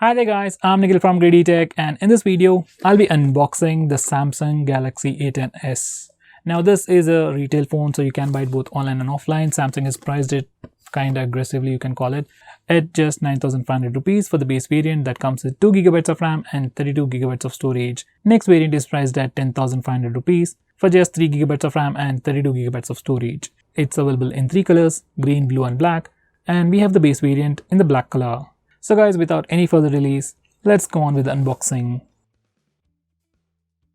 Hi there guys, I'm Nikhil from GreedyTech, and in this video, I'll be unboxing the Samsung Galaxy A10s. Now this is a retail phone, so you can buy it both online and offline. Samsung has priced it kinda aggressively, you can call it, at just 9,500 rupees for the base variant that comes with 2GB of RAM and 32GB of storage. Next variant is priced at 10,500 rupees for just 3GB of RAM and 32GB of storage. It's available in 3 colors, green, blue and black, and we have the base variant in the black color. So guys, without any further delays, let's go on with the unboxing.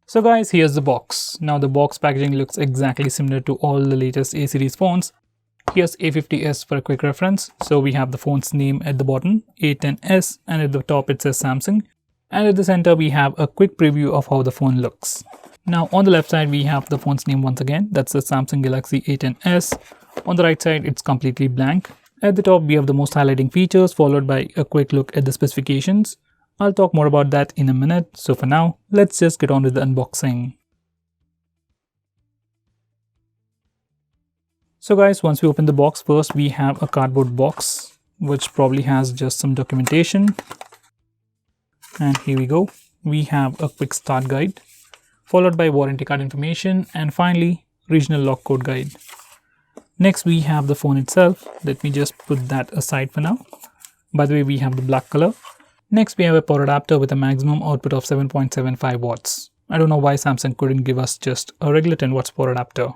So guys, here's the box. Now the box packaging looks exactly similar to all the latest A series phones. Here's A50s for a quick reference. So we have the phone's name at the bottom, A10s, and at the top it says Samsung. And at the center we have a quick preview of how the phone looks. Now on the left side we have the phone's name once again, that's the Samsung Galaxy A10s. On the right side it's completely blank. At the top we have the most highlighting features, followed by a quick look at the specifications. I'll talk more about that in a minute, so for now, let's just get on with the unboxing. So guys, once we open the box, first we have a cardboard box, which probably has just some documentation. And here we go. We have a quick start guide, followed by warranty card information, and finally, regional lock code guide. Next we have the phone itself. Let me just put that aside for now. By the way, we have the black color. Next we have a power adapter with a maximum output of 7.75 watts. I don't know why Samsung couldn't give us just a regular 10 watts power adapter.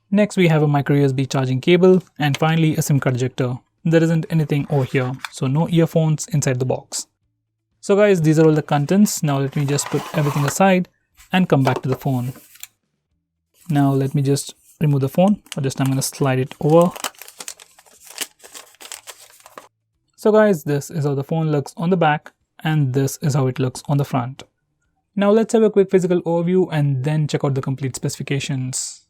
Next we have a micro USB charging cable, and finally a SIM card ejector. There isn't anything over here, so no earphones inside the box. So guys, these are all the contents. Now let me just put everything aside and come back to the phone. Now let me just remove the phone, or just I'm going to slide it over. So guys, this is how the phone looks on the back, and this is how it looks on the front. Now let's have a quick physical overview and then check out the complete specifications.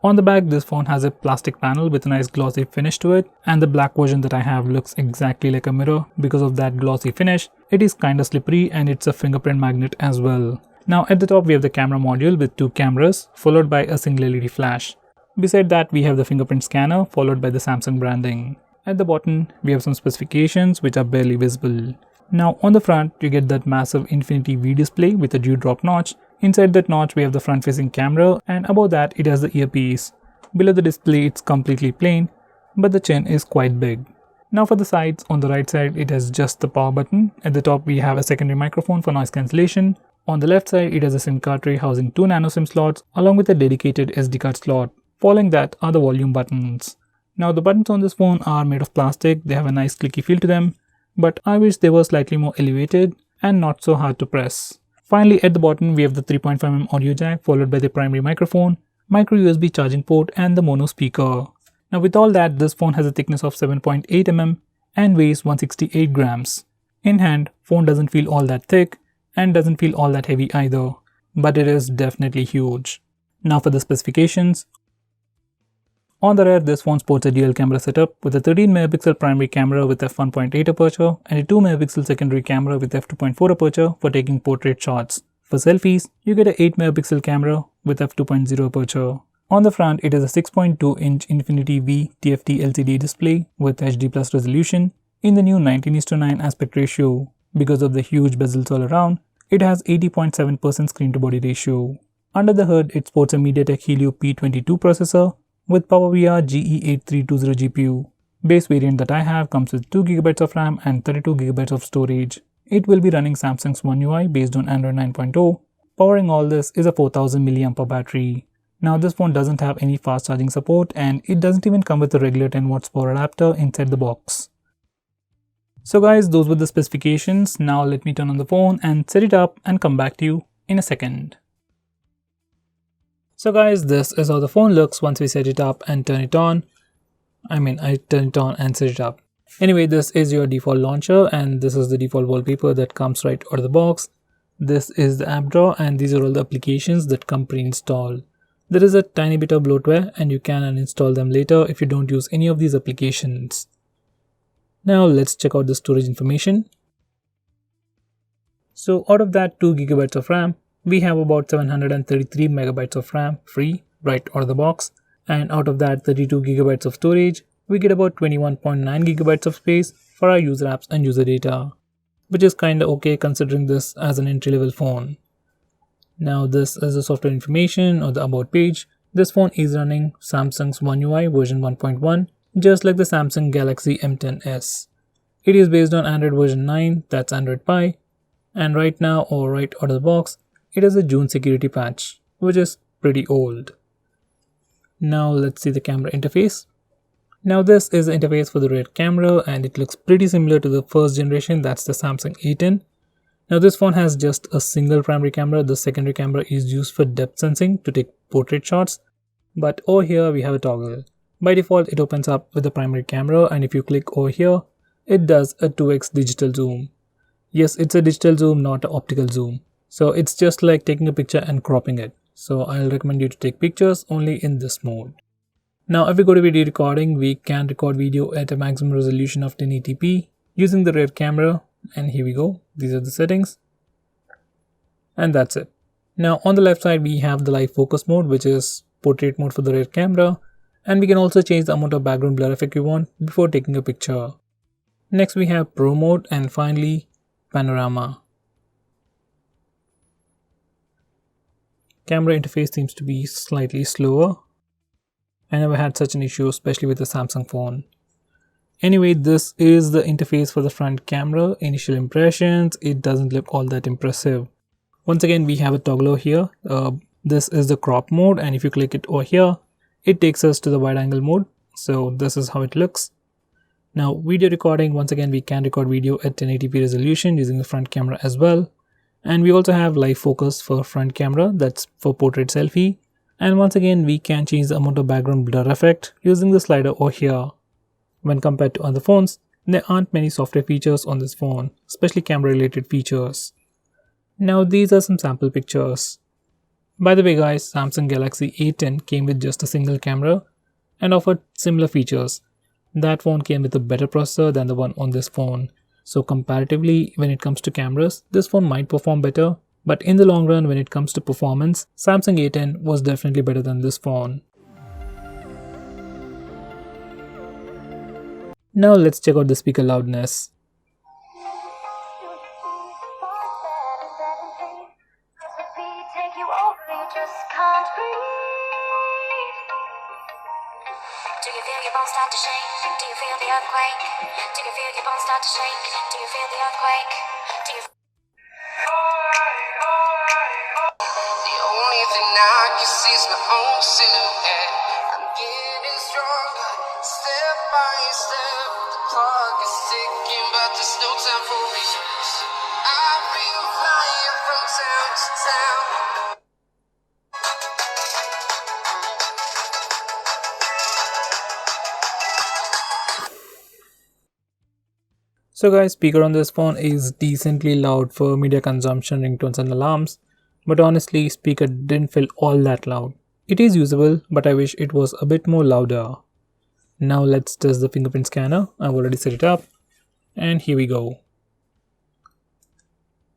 On the back, this phone has a plastic panel with a nice glossy finish to it, and the black version that I have looks exactly like a mirror. Because of that glossy finish, it is kinda slippery, and it's a fingerprint magnet as well. Now at the top we have the camera module with 2 cameras, followed by a single LED flash. Beside that we have the fingerprint scanner, followed by the Samsung branding. At the bottom we have some specifications which are barely visible. Now on the front you get that massive Infinity V display with a dewdrop notch. Inside that notch we have the front facing camera, and above that it has the earpiece. Below the display it's completely plain, but the chin is quite big. Now for the sides, on the right side it has just the power button. At the top we have a secondary microphone for noise cancellation. On the left side, it has a SIM card tray housing 2 nano SIM slots along with a dedicated SD card slot. Following that are the volume buttons. Now the buttons on this phone are made of plastic. They have a nice clicky feel to them, but I wish they were slightly more elevated and not so hard to press. Finally, at the bottom we have the 3.5mm audio jack, followed by the primary microphone, micro USB charging port and the mono speaker. Now with all that, this phone has a thickness of 7.8mm and weighs 168 grams. In hand, phone doesn't feel all that thick and doesn't feel all that heavy either, but it is definitely huge. Now for the specifications. On the rear, this phone sports a dual camera setup with a 13MP primary camera with f1.8 aperture and a 2MP secondary camera with f2.4 aperture for taking portrait shots. For selfies, you get a 8MP camera with f2.0 aperture. On the front, it is a 6.2-inch Infinity V TFT LCD display with HD+ resolution in the new 19:9 aspect ratio. Because of the huge bezels all around, it has 80.7% screen to body ratio. Under the hood, it sports a MediaTek Helio P22 processor with PowerVR GE8320 GPU. Base variant that I have comes with 2GB of RAM and 32GB of storage. It will be running Samsung's One UI based on Android 9.0. Powering all this is a 4000 mAh battery. Now this phone doesn't have any fast charging support, and it doesn't even come with a regular 10 watts power adapter inside the box. So guys, those were the specifications. Now let me turn on the phone and set it up and come back to you in a second. So guys, this is how the phone looks once we set it up and turn it on. I turn it on and set it up. Anyway, this is your default launcher, and this is the default wallpaper that comes right out of the box. This is the app drawer, and these are all the applications that come pre-installed. There is a tiny bit of bloatware, and you can uninstall them later if you don't use any of these applications. Now let's check out the storage information. So out of that 2GB of RAM, we have about 733 MB of RAM free right out of the box, and out of that 32GB of storage, we get about 21.9 GB of space for our user apps and user data, which is kinda okay considering this as an entry-level phone. Now this is the software information or the about page. This phone is running Samsung's One UI version 1.1, just like the Samsung Galaxy M10s. It is based on Android version 9, that's Android Pie, and right now, or right out of the box, it has a June security patch, which is pretty old. Now let's see the camera interface. Now this is the interface for the rear camera and it looks pretty similar to the first generation, that's the Samsung A10. Now this phone has just a single primary camera. The secondary camera is used for depth sensing to take portrait shots, but over here we have a toggle. By default it opens up with the primary camera, and if you click over here, it does a 2x digital zoom. Yes, it's a digital zoom, not an optical zoom. So it's just like taking a picture and cropping it. So I'll recommend you to take pictures only in this mode. Now if we go to video recording, we can record video at a maximum resolution of 1080p using the rear camera, and here we go. These are the settings, and that's it. Now on the left side we have the live focus mode, which is portrait mode for the rear camera, and we can also change the amount of background blur effect we want before taking a picture. Next we have pro mode, and finally panorama. Camera interface seems to be slightly slower. I never had such an issue, especially with the Samsung phone. Anyway, this is the interface for the front camera. Initial impressions, it doesn't look all that impressive. Once again, we have a toggle over here. This is the crop mode, and if you click it over here, it takes us to the wide angle mode. So this is how it looks. Now video recording, once again we can record video at 1080p resolution using the front camera as well. And we also have live focus for front camera, that's for portrait selfie. And once again we can change the amount of background blur effect using the slider over here. When compared to other phones, there aren't many software features on this phone, especially camera related features. Now these are some sample pictures. By the way guys, Samsung Galaxy A10 came with just a single camera and offered similar features. That phone came with a better processor than the one on this phone. So comparatively, when it comes to cameras, this phone might perform better, but in the long run when it comes to performance, Samsung A10 was definitely better than this phone. Now let's check out the speaker loudness. Do you feel your bones start to shake? Do you feel the earthquake? Do you feel your bones start to shake? Do you feel the earthquake? Do you The only thing I can see is my own silhouette. I'm getting stronger, step by step. The clock is ticking, but there's no time for me. I've been flying from town to town. So guys, speaker on this phone is decently loud for media consumption, ringtones and alarms, but honestly speaker didn't feel all that loud. It is usable, but I wish it was a bit more louder. Now let's test the fingerprint scanner. I've already set it up, and here we go.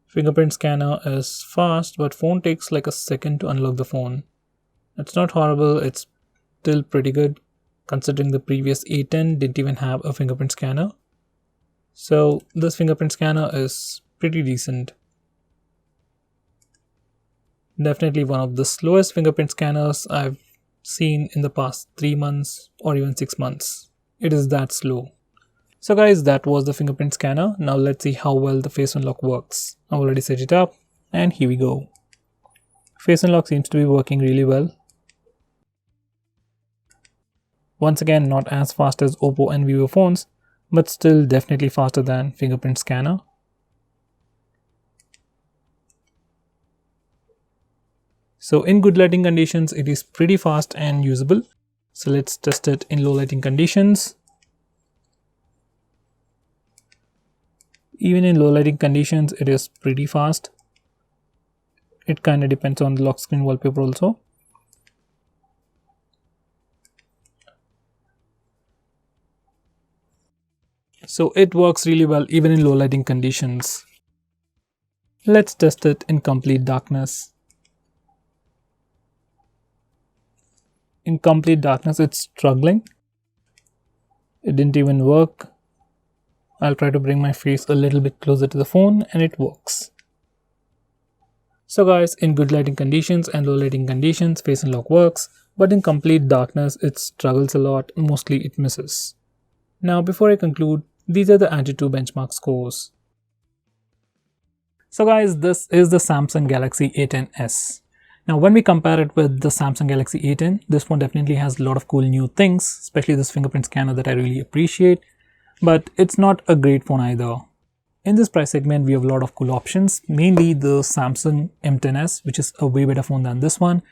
Fingerprint scanner is fast, but phone takes like a second to unlock the phone. It's not horrible, it's still pretty good considering the previous A10 didn't even have a fingerprint scanner. So this fingerprint scanner is pretty decent. Definitely one of the slowest fingerprint scanners I've seen in the past 3 months or even 6 months. It is that slow. So guys, that was the fingerprint scanner. Now let's see how well the face unlock works. I've already set it up, and here we go. Face unlock seems to be working really well. Once again, not as fast as Oppo and Vivo phones, but still definitely faster than fingerprint scanner. So in good lighting conditions, it is pretty fast and usable. So let's test it in low lighting conditions. Even in low lighting conditions, it is pretty fast. It kind of depends on the lock screen wallpaper also. So it works really well even in low lighting conditions. Let's test it in complete darkness. In complete darkness, it's struggling. It didn't even work. I'll try to bring my face a little bit closer to the phone and it works. So guys, in good lighting conditions and low lighting conditions, face unlock works, but in complete darkness it struggles a lot, mostly it misses. Now before I conclude, these are the Antutu benchmark scores. So guys, this is the Samsung Galaxy A10s. Now when we compare it with the Samsung Galaxy A10, this phone definitely has a lot of cool new things, especially this fingerprint scanner that I really appreciate, but it's not a great phone either. In this price segment, we have a lot of cool options, mainly the Samsung A10s, which is a way better phone than this one.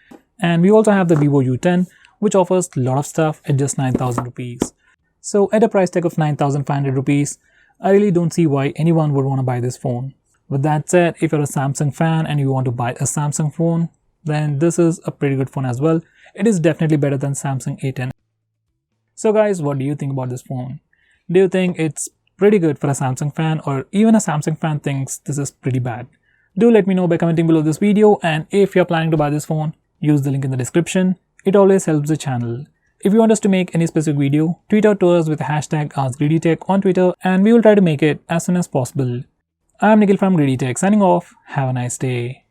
And we also have the Vivo U10, which offers a lot of stuff at just 9,000 rupees. So at a price tag of 9,500 rupees, I really don't see why anyone would want to buy this phone. With that said, if you're a Samsung fan and you want to buy a Samsung phone, then this is a pretty good phone as well. It is definitely better than Samsung A10. So guys, what do you think about this phone? Do you think it's pretty good for a Samsung fan, or even a Samsung fan thinks this is pretty bad? Do let me know by commenting below this video, and if you're planning to buy this phone, use the link in the description. It always helps the channel. If you want us to make any specific video, tweet out to us with the hashtag AskGreedyTech on Twitter and we will try to make it as soon as possible. I'm Nikhil from GreedyTech signing off. Have a nice day.